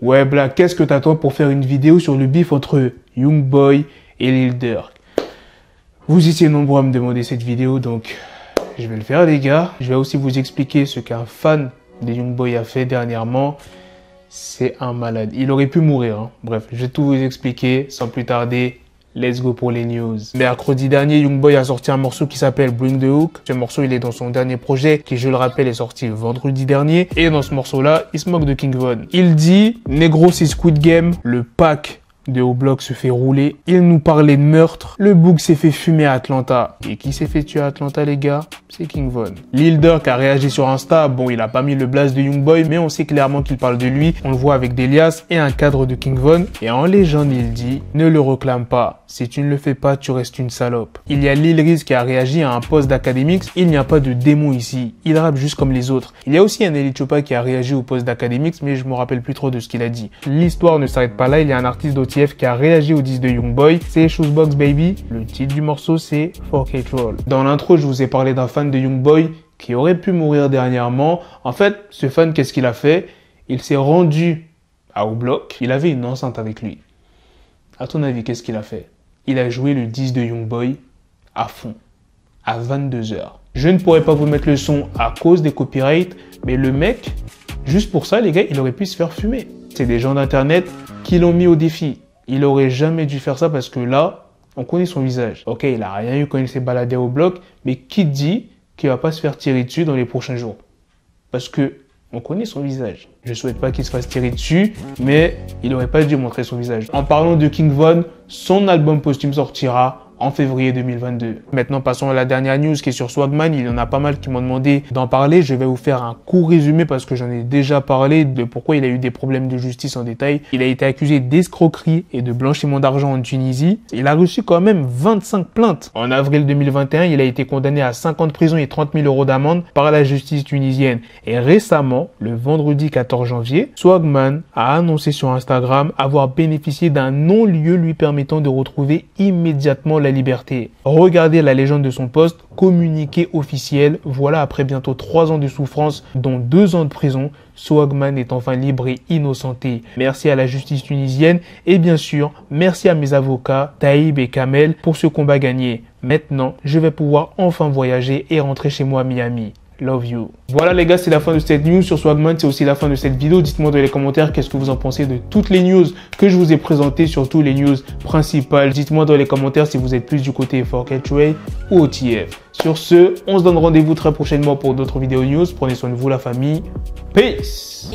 Ouais Black, qu'est-ce que t'attends pour faire une vidéo sur le bif entre Youngboy et Lil Durk? Vous étiez nombreux à me demander cette vidéo, donc je vais le faire les gars. Je vais aussi vous expliquer ce qu'un fan de Youngboy a fait dernièrement. C'est un malade. Il aurait pu mourir, hein. Bref, je vais tout vous expliquer sans plus tarder. Let's go pour les news. Mercredi dernier, Youngboy a sorti un morceau qui s'appelle Bring the Hook. Ce morceau, il est dans son dernier projet qui, je le rappelle, est sorti vendredi dernier. Et dans ce morceau-là, il se moque de King Von. Il dit, négro, c'est Squid Game, le pack de O-Block se fait rouler. Il nous parlait de meurtre. Le Boog s'est fait fumer à Atlanta. Et qui s'est fait tuer à Atlanta, les gars? C'est King Von. Lil Durk a réagi sur Insta. Bon, il a pas mis le blast de Youngboy, mais on sait clairement qu'il parle de lui. On le voit avec Delias et un cadre de King Von. Et en légende, il dit, ne le réclame pas. Si tu ne le fais pas, tu restes une salope. Il y a Lil Riz qui a réagi à un post d'Academics. Il n'y a pas de démon ici. Il rappe juste comme les autres. Il y a aussi un Eli Chopa qui a réagi au post d'Academics, mais je me rappelle plus trop de ce qu'il a dit. L'histoire ne s'arrête pas là. Il y a un artiste d'OTF qui a réagi au disque de Youngboy. C'est Shoesbox Baby. Le titre du morceau, c'est 4K Troll. Dans l'intro, je vous ai parlé d'un fan de Youngboy qui aurait pu mourir dernièrement. En fait, ce fan, qu'est-ce qu'il a fait? Il s'est rendu à O-Block. Il avait une enceinte avec lui. À ton avis, qu'est-ce qu'il a fait? Il a joué le disque de Youngboy à fond, à 22 h. Je ne pourrais pas vous mettre le son à cause des copyrights, mais le mec, juste pour ça, les gars, il aurait pu se faire fumer. C'est des gens d'internet qui l'ont mis au défi. Il aurait jamais dû faire ça parce que là, on connaît son visage. Ok, il a rien eu quand il s'est baladé au bloc, mais qui dit qu'il va pas se faire tirer dessus dans les prochains jours? Parce que on connaît son visage. Je souhaite pas qu'il se fasse tirer dessus, mais il aurait pas dû montrer son visage. En parlant de King Von, son album posthume sortira en février 2022. Maintenant, passons à la dernière news qui est sur Swagman. Il y en a pas mal qui m'ont demandé d'en parler. Je vais vous faire un court résumé parce que j'en ai déjà parlé de pourquoi il a eu des problèmes de justice en détail. Il a été accusé d'escroquerie et de blanchiment d'argent en Tunisie. Il a reçu quand même 25 plaintes. En avril 2021, il a été condamné à 5 ans de prison et 30 000 € d'amende par la justice tunisienne. Et récemment, le vendredi 14 janvier, Swagman a annoncé sur Instagram avoir bénéficié d'un non-lieu lui permettant de retrouver immédiatement la liberté. Regardez la légende de son poste, communiqué officiel. Voilà, après bientôt 3 ans de souffrance, dont 2 ans de prison, Swagman est enfin libre et innocenté. Merci à la justice tunisienne et bien sûr, merci à mes avocats, Taïb et Kamel, pour ce combat gagné. Maintenant, je vais pouvoir enfin voyager et rentrer chez moi à Miami. Love you. Voilà les gars, c'est la fin de cette news sur Swagman, c'est aussi la fin de cette vidéo. Dites-moi dans les commentaires qu'est-ce que vous en pensez de toutes les news que je vous ai présentées, surtout les news principales. Dites-moi dans les commentaires si vous êtes plus du côté 4K Troll ou OTF. Sur ce, on se donne rendez-vous très prochainement pour d'autres vidéos news. Prenez soin de vous la famille. Peace.